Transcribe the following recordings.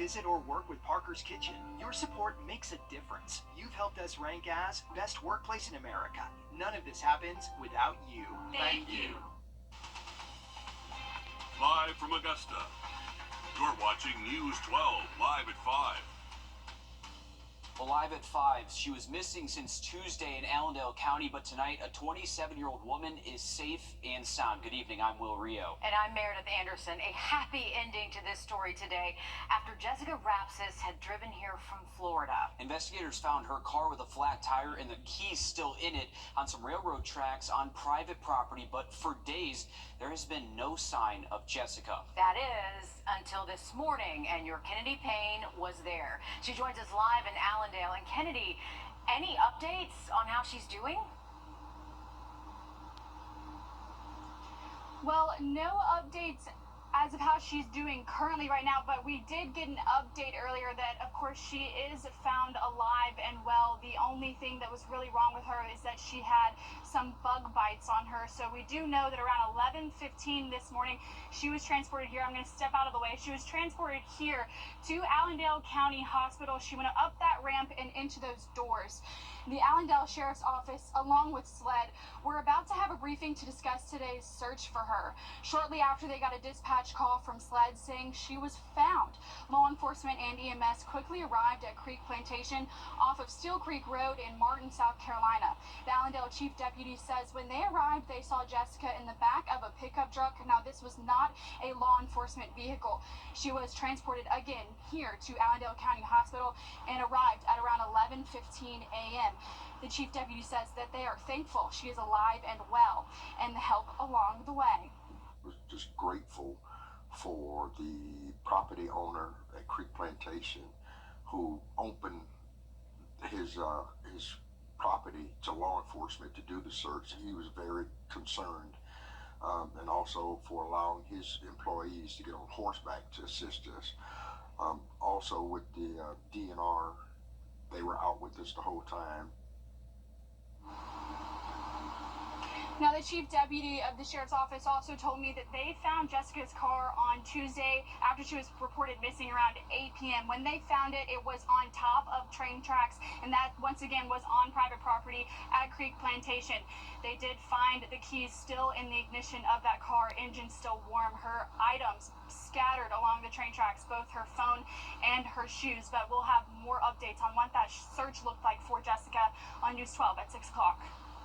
visit or work with Parker's Kitchen. Your support makes a difference. You've helped us rank as best workplace in America. None of this happens without you. Thank you. Live from Augusta, you're watching News 12 live at 5. Well, live at 5, she was missing since Tuesday in Allendale County, but tonight a 27-year-old woman is safe and sound. Good evening, I'm Wrdw. And I'm Meredith Anderson. A happy ending to this story today after Jessica Rapsis had driven here from Florida. Investigators found her car with a flat tire and the keys still in it on some railroad tracks on private property, but for days there has been no sign of Jessica. That is until this morning, and your Kennedy Payne was there. She joins us live in Allendale. And Kennedy, any updates on how she's doing? Well, no updates as of how she's doing currently right now, but we did get an update earlier that, of course, she is found alive and well. The only thing that was really wrong with her is that she had some bug bites on her. So we do know that around 11:15 this morning, she was transported here. I'm going to step out of the way. She was transported here to Allendale County Hospital. She went up that ramp and into those doors. The Allendale Sheriff's Office, along with SLED, were about to have a briefing to discuss today's search for her. Shortly after, they got a dispatch call from SLED saying she was found. Law enforcement and EMS quickly arrived at Creek Plantation off of Steel Creek Road in Martin, South Carolina. The Allendale Chief Deputy says when they arrived, they saw Jessica in the back of a pickup truck. Now, this was not a law enforcement vehicle. She was transported again here to Allendale County Hospital and arrived at around 11:15 a.m. The Chief Deputy says that they are thankful she is alive and well and the help along the way. Was just grateful for the property owner at Creek Plantation who opened his property to law enforcement to do the search. He was very concerned, and also for allowing his employees to get on horseback to assist us. Also with the DNR, they were out with us the whole time. Now, the Chief Deputy of the Sheriff's Office also told me that they found Jessica's car on Tuesday after she was reported missing around 8 p.m. When they found it, it was on top of train tracks, and that, once again, was on private property at Creek Plantation. They did find the keys still in the ignition of that car, engine still warm, her items scattered along the train tracks, both her phone and her shoes. But we'll have more updates on what that search looked like for Jessica on News 12 at 6 o'clock.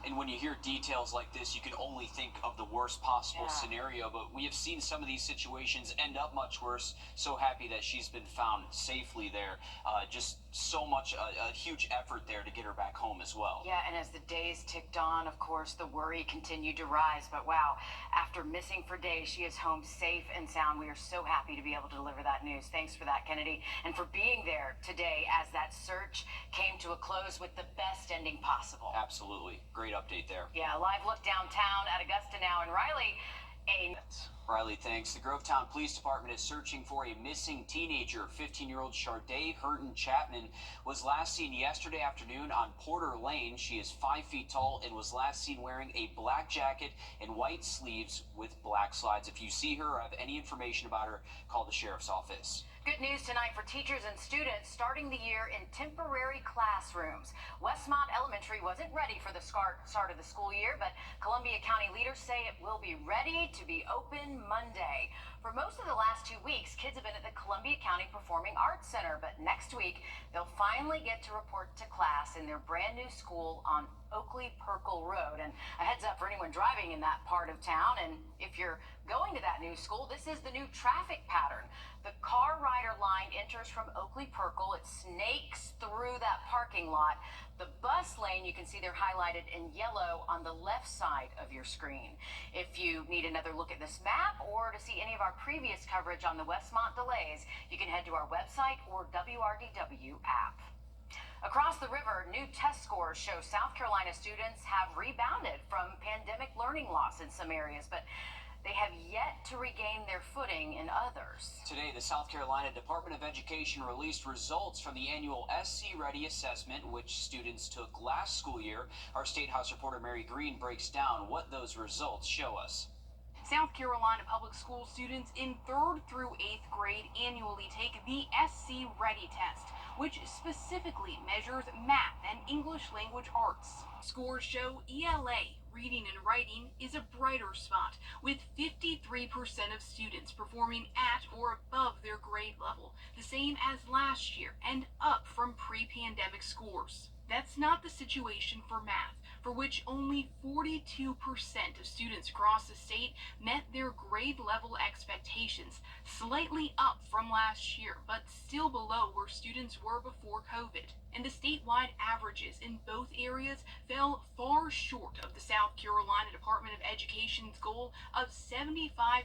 And when you hear details like this, you can only think of the worst possible scenario, but we have seen some of these situations end up much worse. So happy that she's been found safely there. Just so much, a huge effort there to get her back home as well. Yeah, and as the days ticked on, of course, the worry continued to rise. But wow, after missing for days, she is home safe and sound. We are so happy to be able to deliver that news. Thanks for that, Kennedy, and for being there today as that search came to a close with the best ending possible. Absolutely. Great update there. Yeah, a live look downtown at Augusta now. And Riley, Riley, thanks. The Grovetown Police Department is searching for a missing teenager. 15-year-old Sharday Hurton Chapman was last seen yesterday afternoon on Porter Lane. She is 5 feet tall and was last seen wearing a black jacket and white sleeves with black slides. If you see her or have any information about her, call the Sheriff's Office. Good news tonight for teachers and students starting the year in temporary classrooms. Westmont Elementary wasn't ready for the start of the school year, but Columbia County leaders say it will be ready to be open Monday. For most of the last 2 weeks, kids have been at the Columbia County Performing Arts Center, but next week they'll finally get to report to class in their brand new school on Oakley Perkle Road. And a heads up for anyone driving in that part of town, and if you're going to that new school, this is the new traffic pattern. The car rider line enters from Oakley Perkle. It snakes through that parking lot. The bus lane, you can see they're highlighted in yellow on the left side of your screen. If you need another look at this map or to see any of our previous coverage on the Westmont delays, you can head to our website or WRDW app. Across the river, new test scores show South Carolina students have rebounded from pandemic learning loss in some areas, but they have yet to regain their footing in others. Today, the South Carolina Department of Education released results from the annual SC Ready assessment, which students took last school year. Our State House reporter Mary Green breaks down what those results show us. South Carolina public school students in 3rd through 8th grade annually take the SC Ready test, which specifically measures math and English language arts. Scores show ELA, reading and writing, is a brighter spot, with 53% of students performing at or above their grade level, the same as last year and up from pre-pandemic scores. That's not the situation for math, for which only 42% of students across the state met their grade level expectations, slightly up from last year, but still below where students were before COVID. And the statewide averages in both areas fell far short of the South Carolina Department of Education's goal of 75%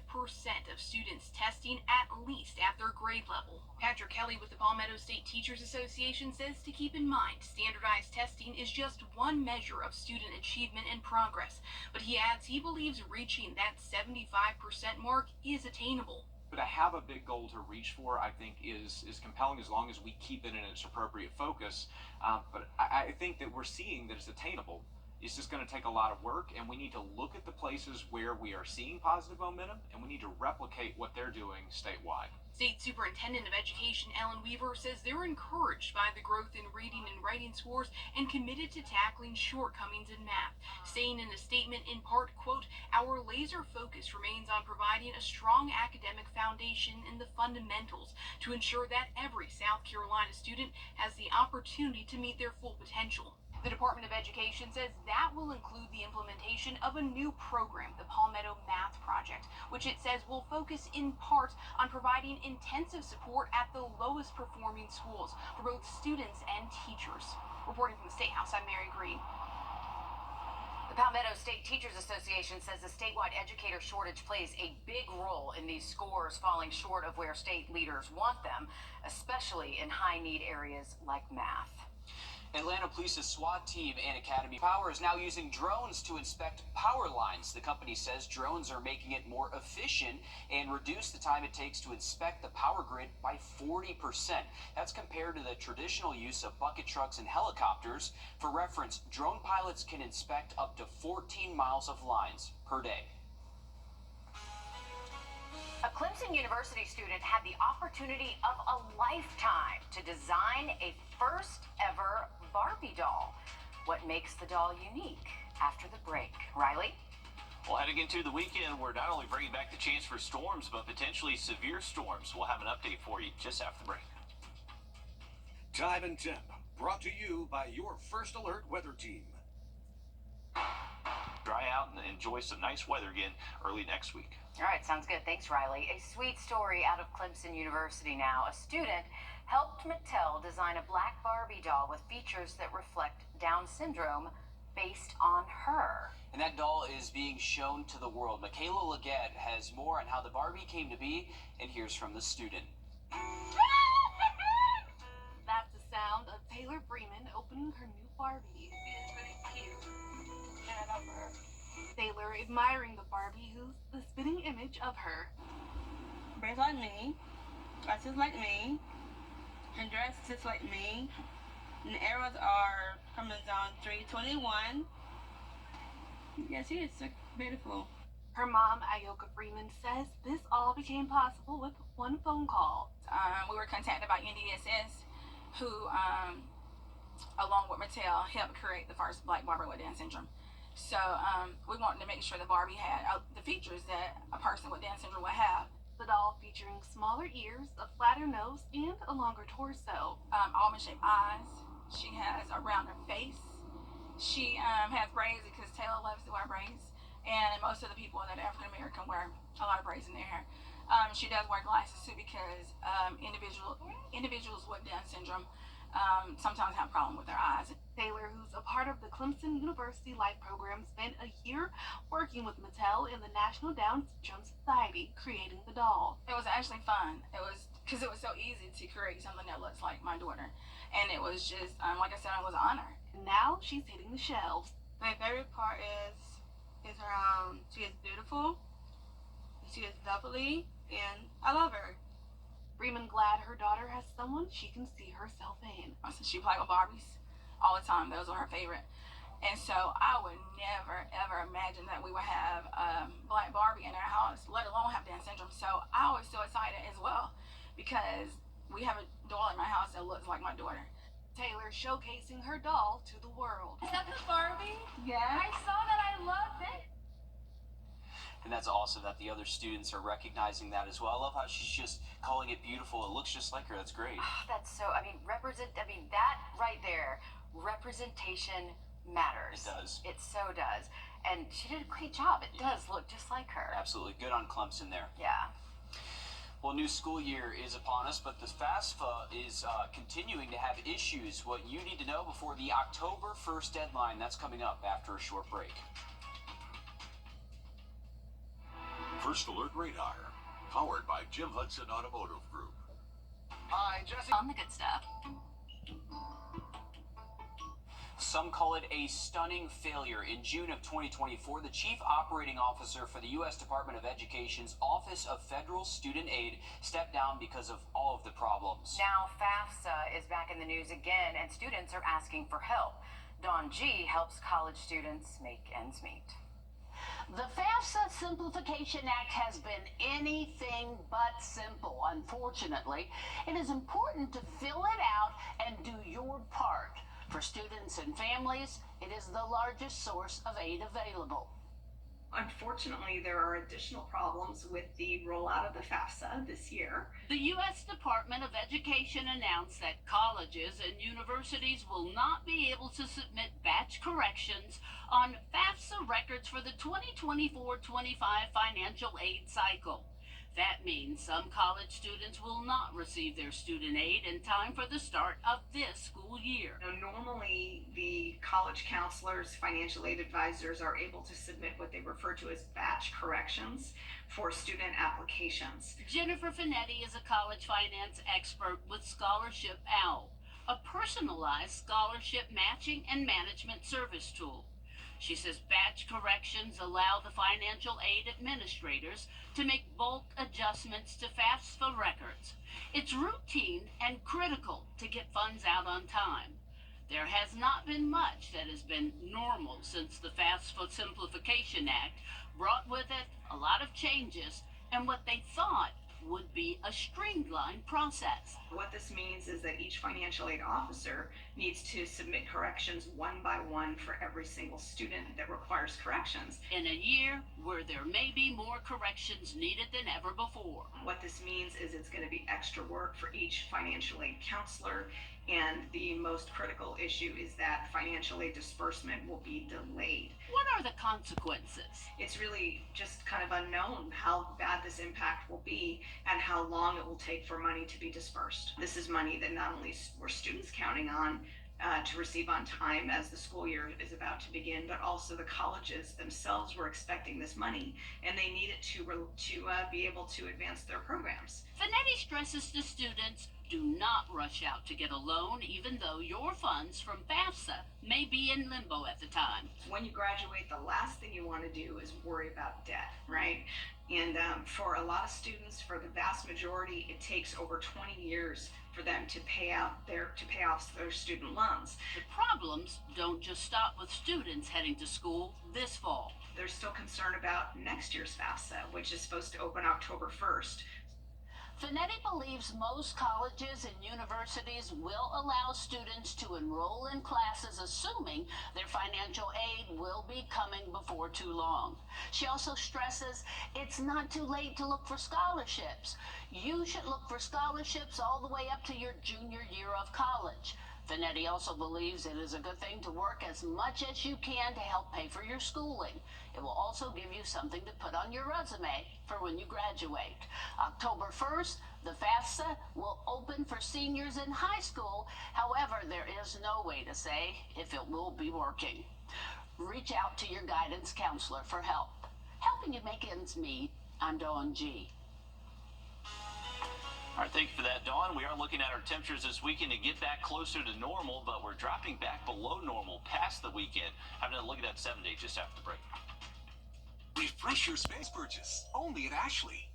of students testing at least at their grade level. Patrick Kelly with the Palmetto State Teachers Association says to keep in mind standardized testing is just one measure of student achievement and progress, but he adds he believes reaching that 75% mark is attainable. But to have a big goal to reach for, I think, is compelling as long as we keep it in its appropriate focus. But I think that we're seeing that it's attainable. It's just going to take a lot of work, and we need to look at the places where we are seeing positive momentum, and we need to replicate what they're doing statewide. State Superintendent of Education Ellen Weaver says they're encouraged by the growth in reading and writing scores and committed to tackling shortcomings in math, saying in a statement in part, quote, "Our laser focus remains on providing a strong academic foundation in the fundamentals to ensure that every South Carolina student has the opportunity to meet their full potential." The Department of Education says that will include the implementation of a new program, the Palmetto Math Project, which it says will focus in part on providing intensive support at the lowest performing schools for both students and teachers. Reporting from the State House, I'm Mary Green. The Palmetto State Teachers Association says the statewide educator shortage plays a big role in these scores falling short of where state leaders want them, especially in high-need areas like math. Atlanta Police's SWAT team and Academy Power is now using drones to inspect power lines. The company says drones are making it more efficient and reduce the time it takes to inspect the power grid by 40%. That's compared to the traditional use of bucket trucks and helicopters. For reference, drone pilots can inspect up to 14 miles of lines per day. A Clemson University student had the opportunity of a lifetime to design a first ever Barbie doll. What makes the doll unique? After the break. Riley? Well, heading into the weekend, we're not only bringing back the chance for storms, but potentially severe storms. We'll have an update for you just after the break. Time and Temp, brought to you by your First Alert weather team. Dry out and enjoy some nice weather again early next week. All right, sounds good. Thanks, Riley. A sweet story out of Clemson University now. A student helped Mattel design a black Barbie doll with features that reflect Down syndrome based on her. And that doll is being shown to the world. Michaela Leggett has more on how the Barbie came to be, and here's from the student. That's the sound of Taylor Freeman opening her new Barbie. It's really cute. And I love her. Taylor admiring the Barbie who's the spitting image of her. Braids like me, glasses like me, her dress just like me, and the arrows are chromosome 321. Yeah, she is so beautiful. Her mom, Ayoka Freeman, says this all became possible with one phone call. We were contacted by NDSS, who, along with Mattel, helped create the first black Barbie with Down syndrome. So we wanted to make sure the Barbie had the features that a person with Down syndrome would have. The doll featuring smaller ears, a flatter nose, and a longer torso. Almond-shaped eyes. She has a rounder face. She has braids because Taylor loves to wear braids. And most of the people that are African American wear a lot of braids in their hair. She does wear glasses too because individuals with Down syndrome sometimes have a problem with their eyes. Taylor, who's a part of the Clemson University Life program, spent a year working with Mattel and the National Down Syndrome Society creating the doll. It was actually fun. It was because it was so easy to create something that looks like my daughter. And it was just, like I said, it was an honor. And now she's hitting the shelves. My favorite part is her, she is beautiful, she is lovely, and I love her. Freeman glad her daughter has someone she can see herself in. She played with Barbies all the time. Those were her favorite. And so I would never, ever imagine that we would have Black Barbie in our house. So I always feel excited as well because we have a doll in my house that looks like my daughter. Taylor showcasing her doll to the world. Is that the Barbie? Yeah. I saw that. I loved it. And that's awesome that the other students are recognizing that as well. I love how she's just calling it beautiful. It looks just like her. That's great. That's so, that right there, representation matters. It does. It so does. And she did a great job. It does look just like her. Absolutely. Good on Clemson there. Yeah. Well, new school year is upon us, but the FAFSA is continuing to have issues. What you need to know before the October 1st deadline, that's coming up after a short break. First Alert Radar, powered by Jim Hudson Automotive Group. Hi, Jesse. On the good stuff. Some call it a stunning failure. In June of 2024, the chief operating officer for the U.S. Department of Education's Office of Federal Student Aid stepped down because of all of the problems. Now FAFSA is back in the news again, and students are asking for help. Dawn G helps college students make ends meet. The FAFSA Simplification Act has been anything but simple, unfortunately. It is important to fill it out and do your part. For students and families, it is the largest source of aid available. Unfortunately, there are additional problems with the rollout of the FAFSA this year. The U.S. Department of Education announced that colleges and universities will not be able to submit batch corrections on FAFSA records for the 2024-25 financial aid cycle. That means some college students will not receive their student aid in time for the start of this school year. Now, normally, the college counselors, financial aid advisors are able to submit what they refer to as batch corrections for student applications. Jennifer Finetti is a college finance expert with Scholarship Owl, a personalized scholarship matching and management service tool. She says batch corrections allow the financial aid administrators to make bulk adjustments to FAFSA records. It's routine and critical to get funds out on time. There has not been much that has been normal since the FAFSA Simplification Act brought with it a lot of changes and what they thought would be a streamlined process. What this means is that each financial aid officer needs to submit corrections one by one for every single student that requires corrections. In a year where there may be more corrections needed than ever before. What this means is it's going to be extra work for each financial aid counselor, and the most critical issue is that financial aid disbursement will be delayed. What are the consequences? It's really just kind of unknown how bad this impact will be and how long it will take for money to be dispersed. This is money that not only were students counting on to receive on time as the school year is about to begin, but also the colleges themselves were expecting this money, and they need it to be able to advance their programs. Finetti stresses to students, do not rush out to get a loan, even though your funds from FAFSA may be in limbo at the time. When you graduate, the last thing you want to do is worry about debt, right? And for a lot of students, for the vast majority, it takes over 20 years for them to pay off their student loans. The problems don't just stop with students heading to school this fall. There's still concern about next year's FAFSA, which is supposed to open October 1st. Finetti believes most colleges and universities will allow students to enroll in classes assuming their financial aid will be coming before too long. She also stresses it's not too late to look for scholarships. You should look for scholarships all the way up to your junior year of college. Finetti also believes it is a good thing to work as much as you can to help pay for your schooling. It will also give you something to put on your resume for when you graduate. October 1st, the FAFSA will open for seniors in high school. However, there is no way to say if it will be working. Reach out to your guidance counselor for help. Helping you make ends meet, I'm Dawn G. All right, thank you for that, Dawn. We are looking at our temperatures this weekend to get back closer to normal, but we're dropping back below normal past the weekend. Having a look at that 7 day just after the break. Refresh your space purchase, only at Ashley.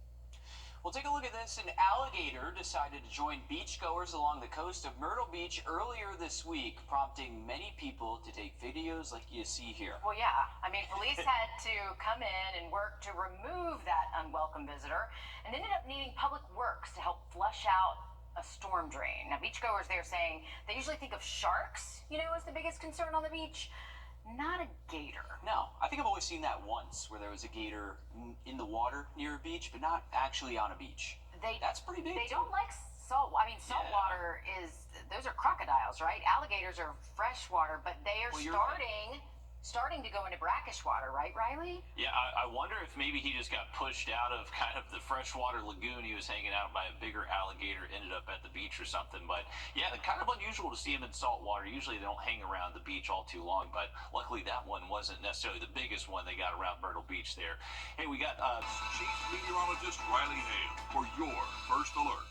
Well, take a look at this. An alligator decided to join beachgoers along the coast of Myrtle Beach earlier this week, prompting many people to take videos like you see here. Well, yeah. I mean, police had to come in and work to remove that unwelcome welcome visitor and ended up needing public works to help flush out a storm drain. Now, beachgoers there saying they usually think of sharks, as the biggest concern on the beach, not a gator. No, I think I've always seen that once, where there was a gator in the water near a beach, but not actually on a beach. That's pretty big. They don't like salt. I mean, salt water those are crocodiles, right? Alligators are freshwater, but they are starting to go into brackish water, right, Riley? Yeah, I wonder if maybe he just got pushed out of kind of the freshwater lagoon he was hanging out by. A bigger alligator ended up at the beach or something. But yeah, kind of unusual to see him in salt water. Usually they don't hang around the beach all too long, but luckily that one wasn't necessarily the biggest one they got around Myrtle Beach there. Hey, we got Chief Meteorologist Riley Hale for your first alert.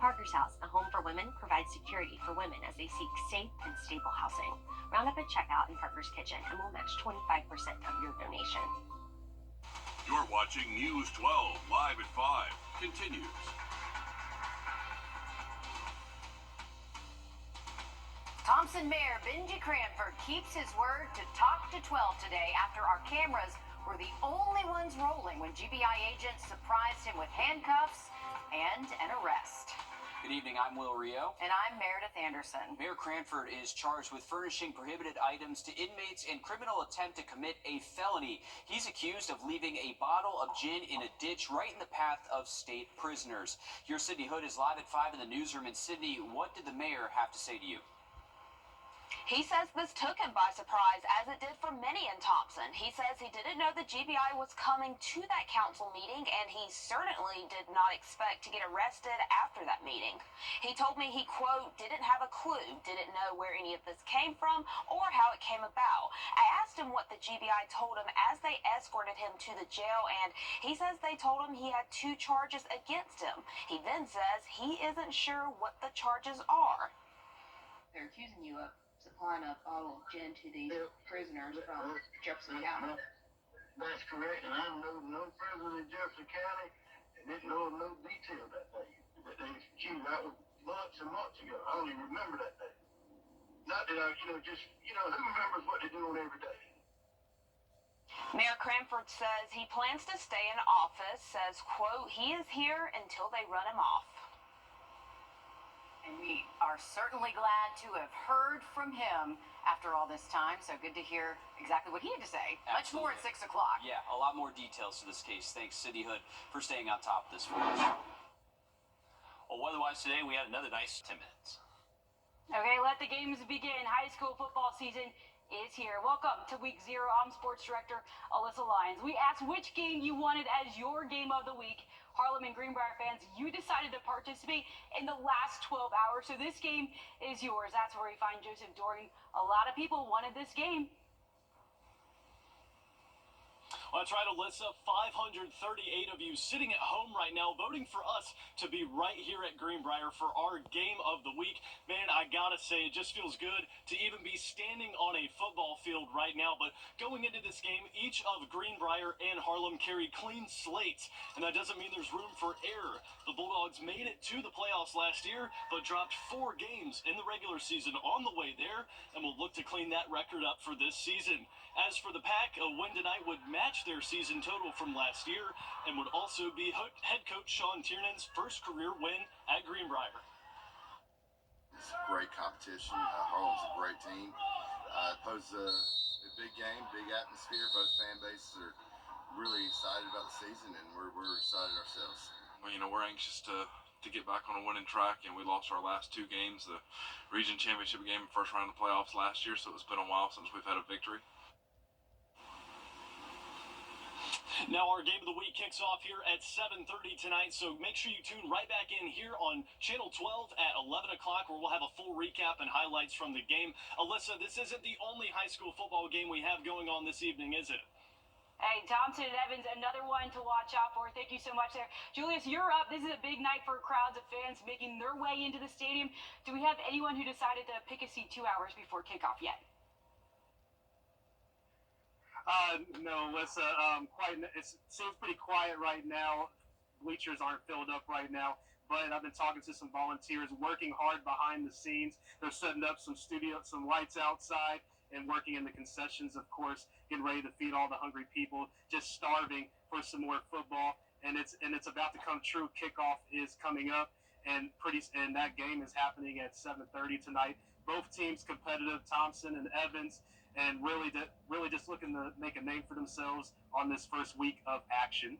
Parker's House, a home for women, provides security for women as they seek safe and stable housing. Round up at checkout in Parker's Kitchen and we'll match 25% of your donation. You're watching News 12 live at 5. Continues. Thompson Mayor Benji Cranford keeps his word to talk to 12 today after our cameras were the only ones rolling when GBI agents surprised him with handcuffs and an arrest. Good evening, I'm Will Rio. And I'm Meredith Anderson. Mayor Cranford is charged with furnishing prohibited items to inmates in criminal attempt to commit a felony. He's accused of leaving a bottle of gin in a ditch right in the path of state prisoners. Your Sydney Hood is live at 5 in the newsroom. In Sydney, what did the mayor have to say to you? He says this took him by surprise, as it did for many in Thompson. He says he didn't know the GBI was coming to that council meeting, and he certainly did not expect to get arrested after that meeting. He told me he, quote, didn't have a clue, didn't know where any of this came from or how it came about. I asked him what the GBI told him as they escorted him to the jail, and he says they told him he had 2 charges against him. He then says he isn't sure what the charges are. They're accusing you of supplying a bottle of gin to these prisoners from Jefferson County. That's correct, and I know no prisoner in Jefferson County and didn't know no detail that day. That was months and months ago. I don't even remember that day. Not that I, who remembers what they're doing every day? Mayor Cranford says he plans to stay in office, says, quote, he is here until they run him off. And we are certainly glad to have heard from him after all this time. So good to hear exactly what he had to say. Absolutely. Much more at 6 o'clock. Yeah, a lot more details to this case. Thanks, Sydney Hood, for staying on top of this for us. Well, weather-wise today, we had another nice 10 minutes. Okay, let the games begin. High school football season is here. Welcome to week 0. I'm sports director Alyssa Lyons. We asked which game you wanted as your game of the week. Harlem and Greenbrier fans, you decided to participate in the last 12 hours, so this game is yours. That's where we find Joseph Dorgan. A lot of people wanted this game. Well, that's right, Alyssa. 538 of you sitting at home right now voting for us to be right here at Greenbrier for our game of the week. Man, I gotta say, it just feels good to even be standing on a football field right now. But going into this game, each of Greenbrier and Harlem carry clean slates, and that doesn't mean there's room for error. The Bulldogs made it to the playoffs last year, but dropped 4 games in the regular season on the way there, and will look to clean that record up for this season. As for the Pack, a win tonight would match their season total from last year and would also be head coach Sean Tiernan's first career win at Greenbrier. It's a great competition. Harlem's a great team. Poses a big game, big atmosphere. Both fan bases are really excited about the season, and we're excited ourselves. Well, we're anxious to get back on a winning track, and we lost our last 2 games, the region championship game and first round of the playoffs last year, so it's been a while since we've had a victory. Now our game of the week kicks off here at 7:30 tonight, so make sure you tune right back in here on Channel 12 at 11 o'clock, where we'll have a full recap and highlights from the game. Alyssa, this isn't the only high school football game we have going on this evening, is it? Hey, Thompson and Evans, another one to watch out for. Thank you so much there. Julius, you're up. This is a big night for crowds of fans making their way into the stadium. Do we have anyone who decided to pick a seat 2 hours before kickoff yet? No, Alyssa. It seems pretty quiet right now. Bleachers aren't filled up right now, but I've been talking to some volunteers working hard behind the scenes. They're setting up some lights outside, and working in the concessions, of course, getting ready to feed all the hungry people, just starving for some more football. And it's about to come true. Kickoff is coming up, and that game is happening at 7:30 tonight. Both teams competitive, Thompson and Evans, and really just looking to make a name for themselves on this first week of action.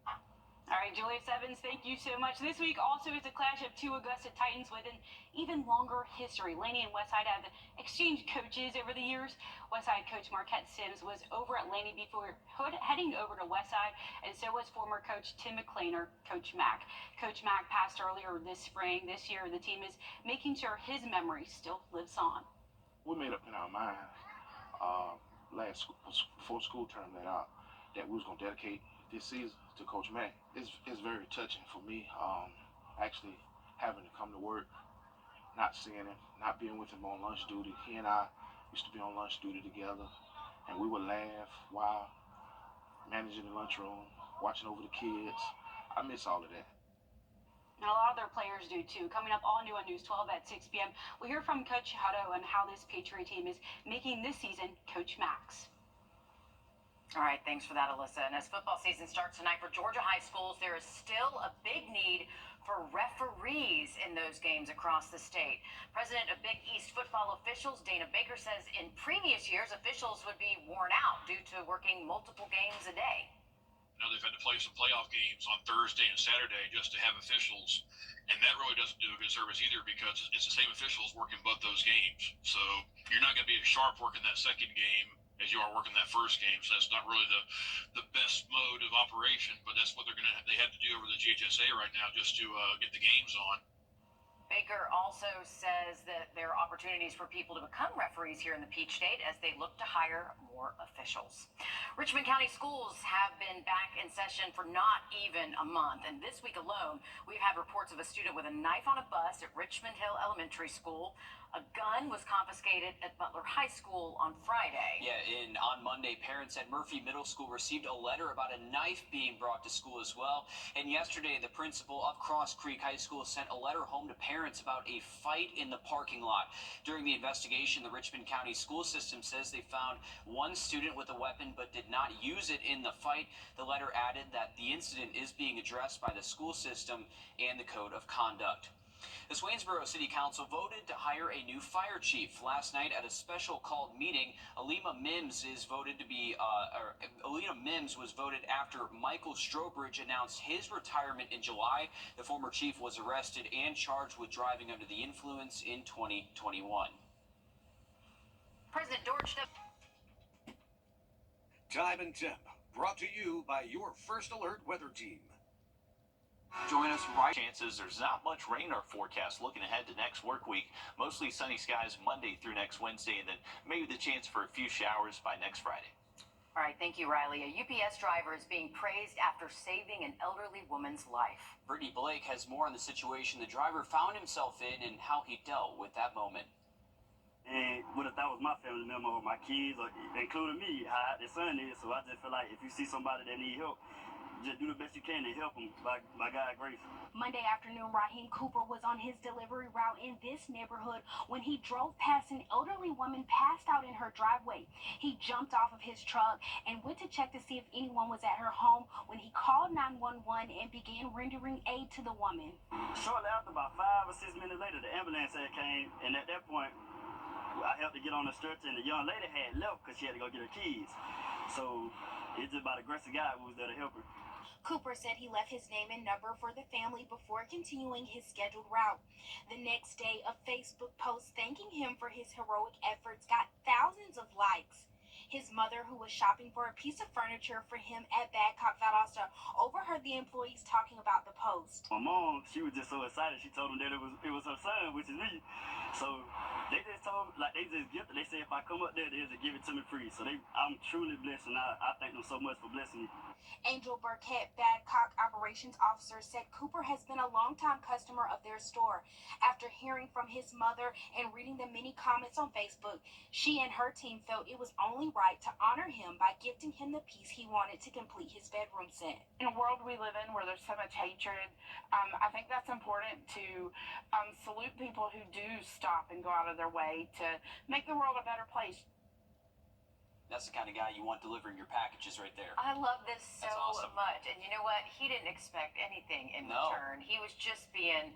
All right, Julius Evans, thank you so much. This week also is a clash of two Augusta Titans with an even longer history. Laney and Westside have exchanged coaches over the years. Westside coach Marquette Sims was over at Laney before heading over to Westside, and so was former coach Tim McClainer, Coach Mack. Coach Mack passed earlier this spring. This year, the team is making sure his memory still lives on. We made up in our mind before school term that we was going to dedicate this season to Coach Mack. It's very touching for me, actually having to come to work, not seeing him, not being with him on lunch duty. He and I used to be on lunch duty together, and we would laugh while managing the lunchroom, watching over the kids. I miss all of that. And a lot of their players do too. Coming up all new on News 12 at 6 p.m., we'll hear from Coach Hutto and how this Patriot team is making this season Coach Mack's. All right, thanks for that, Alyssa. And as football season starts tonight for Georgia high schools, there is still a big need for referees in those games across the state. President of Big East Football Officials, Dana Baker, says in previous years, officials would be worn out due to working multiple games a day. Now they've had to play some playoff games on Thursday and Saturday just to have officials, and that really doesn't do a good service either because it's the same officials working both those games. So you're not going to be as sharp working that second game as you are working that first game. So that's not really the best mode of operation, but that's what they have to do over the GHSA right now just to get the games on. Baker also says that there are opportunities for people to become referees here in the Peach State as they look to hire more officials. Richmond County schools have been back in session for not even a month, and this week alone, we've had reports of a student with a knife on a bus at Richmond Hill Elementary School. A gun was confiscated at Butler High School on Friday. Yeah, on Monday, parents at Murphy Middle School received a letter about a knife being brought to school as well. And yesterday, the principal of Cross Creek High School sent a letter home to parents about a fight in the parking lot. During the investigation, the Richmond County School System says they found one student with a weapon but did not use it in the fight. The letter added that the incident is being addressed by the school system and the Code of Conduct. The Swainsboro City Council voted to hire a new fire chief. Last night at a special called meeting, Alima Mims was voted after Michael Strobridge announced his retirement in July. The former chief was arrested and charged with driving under the influence in 2021. President George Time and temp, brought to you by your First Alert weather team. Join us right. Chances there's not much rain in our forecast. Looking ahead to next work week, mostly sunny skies Monday through next Wednesday, and then maybe the chance for a few showers by next Friday. All right, thank you, Riley. A UPS driver is being praised after saving an elderly woman's life. Brittany Blake has more on the situation the driver found himself in and how he dealt with that moment. And what if that was my family member or my kids, or including me, how their son is. So I just feel like if you see somebody that need help, just do the best you can to help them by God's grace. Monday afternoon, Raheem Cooper was on his delivery route in this neighborhood when he drove past an elderly woman passed out in her driveway. He jumped off of his truck and went to check to see if anyone was at her home when he called 911 and began rendering aid to the woman. Shortly after, about 5 or 6 minutes later, the ambulance had came, and at that point, I helped to get on the stretcher, and the young lady had left because she had to go get her keys. So it's just about aggressive guy who was there to help her. Cooper said he left his name and number for the family before continuing his scheduled route. The next day, a Facebook post thanking him for his heroic efforts got thousands of likes. His mother, who was shopping for a piece of furniture for him at Badcock Valdosta, overheard the employees talking about the post. My mom, she was just so excited. She told him that it was her son, which is me. So they just told, they just gifted. They said if I come up there, they'll just give it to me free. So I'm truly blessed, and I thank them so much for blessing me. Angel Burkett, Badcock Operations Officer, said Cooper has been a longtime customer of their store. After hearing from his mother and reading the many comments on Facebook, she and her team felt it was only right to honor him by gifting him the piece he wanted to complete his bedroom set. In a world we live in where there's so much hatred, I think that's important to salute people who do stop and go out of their way to make the world a better place. That's the kind of guy you want delivering your packages right there. I love this so That's awesome. much. And you know what? He didn't expect anything in No. return. He was just being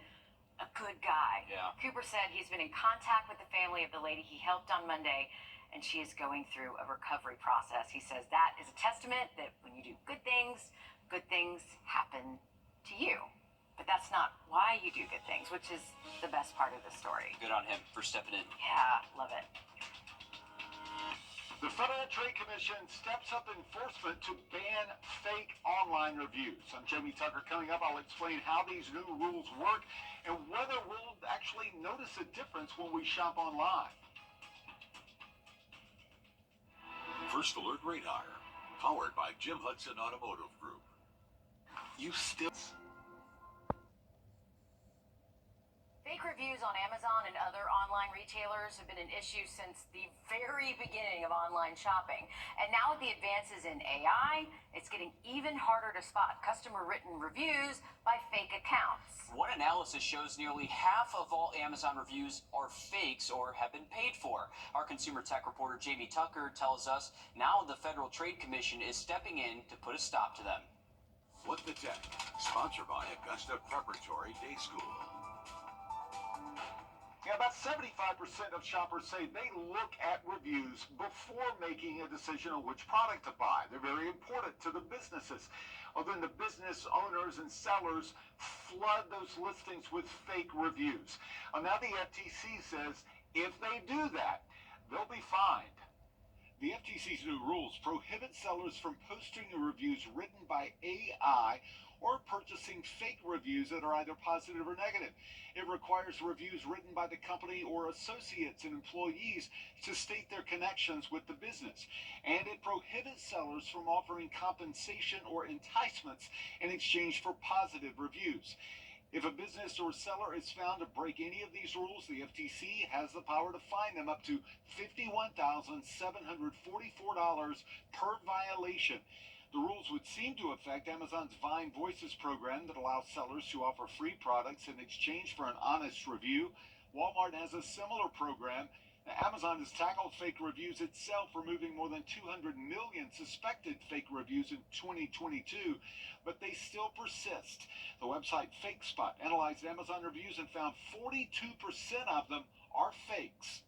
a good guy. Yeah. Cooper said he's been in contact with the family of the lady he helped on Monday, and she is going through a recovery process. He says that is a testament that when you do good things happen to you. But that's not why you do good things, which is the best part of the story. Good on him for stepping in. Yeah, love it. The Federal Trade Commission steps up enforcement to ban fake online reviews. I'm Jamie Tucker. Coming up, I'll explain how these new rules work and whether we'll actually notice a difference when we shop online. First Alert Radar, powered by Jim Hudson Automotive Group. You still... Fake reviews on Amazon and other online retailers have been an issue since the very beginning of online shopping. And now with the advances in AI, it's getting even harder to spot customer-written reviews by fake accounts. One analysis shows nearly half of all Amazon reviews are fakes or have been paid for. Our consumer tech reporter Jamie Tucker tells us now the Federal Trade Commission is stepping in to put a stop to them. What the Tech, sponsored by Augusta Preparatory Day School. Yeah, about 75% of shoppers say they look at reviews before making a decision on which product to buy. They're very important to the businesses. Then the business owners and sellers flood those listings with fake reviews. Now the FTC says if they do that, they'll be fined. The FTC's new rules prohibit sellers from posting reviews written by AI or purchasing fake reviews that are either positive or negative. It requires reviews written by the company or associates and employees to state their connections with the business. And it prohibits sellers from offering compensation or enticements in exchange for positive reviews. If a business or seller is found to break any of these rules, the FTC has the power to fine them up to $51,744 per violation. The rules would seem to affect Amazon's Vine Voices program that allows sellers to offer free products in exchange for an honest review. Walmart has a similar program. Amazon has tackled fake reviews itself, removing more than 200 million suspected fake reviews in 2022, but they still persist. The website FakeSpot analyzed Amazon reviews and found 42% of them are fakes.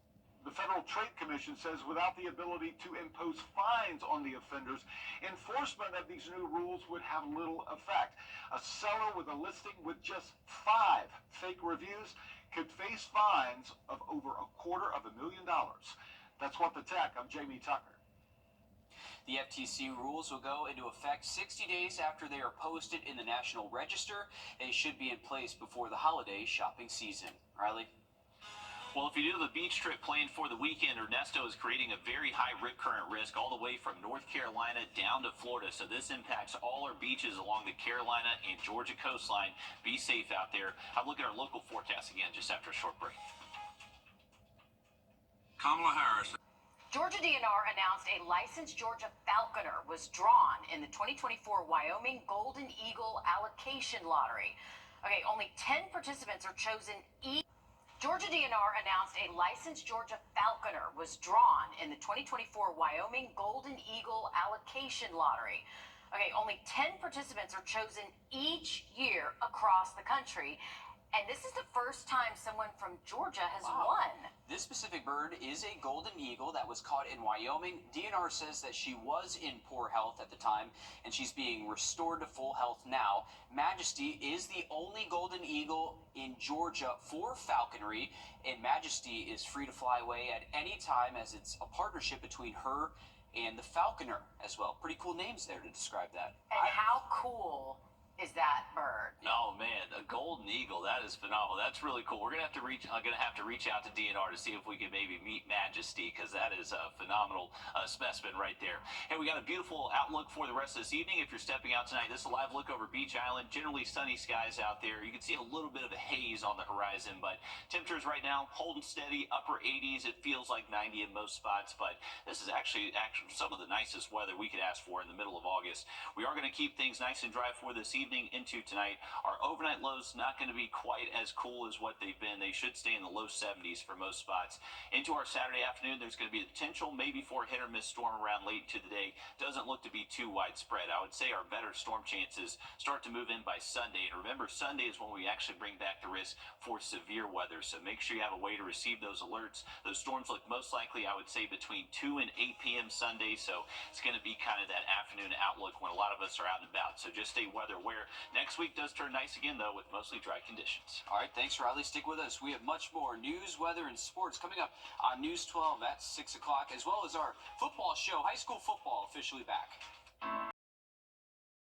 The Federal Trade Commission says without the ability to impose fines on the offenders, enforcement of these new rules would have little effect. A seller with a listing with just 5 fake reviews could face fines of over $250,000. That's What the Tech. I'm Jamie Tucker. The FTC rules will go into effect 60 days after they are posted in the National Register. They should be in place before the holiday shopping season. Riley? Well, if you do the beach trip planned for the weekend, Ernesto is creating a very high rip current risk all the way from North Carolina down to Florida. So this impacts all our beaches along the Carolina and Georgia coastline. Be safe out there. I'll look at our local forecast again just after a short break. Kamala Harris. Georgia DNR announced a licensed Georgia falconer was drawn in the 2024 Wyoming Golden Eagle Allocation Lottery. Okay, only 10 participants are chosen each. Georgia DNR announced a licensed Georgia falconer was drawn in the 2024 Wyoming Golden Eagle Allocation Lottery. Okay, only 10 participants are chosen each year across the country. And this is the first time someone from Georgia has won. This specific bird is a golden eagle that was caught in Wyoming. DNR says that she was in poor health at the time, and she's being restored to full health now. Majesty is the only golden eagle in Georgia for falconry, and Majesty is free to fly away at any time as it's a partnership between her and the falconer as well. Pretty cool names there to describe that. And how cool is that bird? Oh man, a golden eagle, that is phenomenal. That's really cool. I'm gonna have to reach out to DNR to see if we can maybe meet Majesty, because that is a phenomenal specimen right there. Hey, we got a beautiful outlook for the rest of this evening. If you're stepping out tonight, this is a live look over Beach Island. Generally sunny skies out there. You can see a little bit of a haze on the horizon, but temperatures right now holding steady, upper 80s. It feels like 90 in most spots, but this is actually some of the nicest weather we could ask for in the middle of August. We are going to keep things nice and dry for this evening into tonight. Our overnight lows not going to be quite quite as cool as what they've been. They should stay in the low 70s for most spots. Into our Saturday afternoon, there's going to be the potential maybe for a hit or miss storm around late into the day. Doesn't look to be too widespread. I would say our better storm chances start to move in by Sunday. And remember, Sunday is when we actually bring back the risk for severe weather. So make sure you have a way to receive those alerts. Those storms look most likely, I would say, between 2 and 8 p.m. Sunday. So it's going to be kind of that afternoon outlook when a lot of us are out and about. So just stay weather aware. Next week does turn nice again, though, with mostly dry conditions. All right, thanks, Riley. Stick with us. We have much more news, weather, and sports coming up on News 12 at 6 o'clock, as well as our football show, high school football, officially back.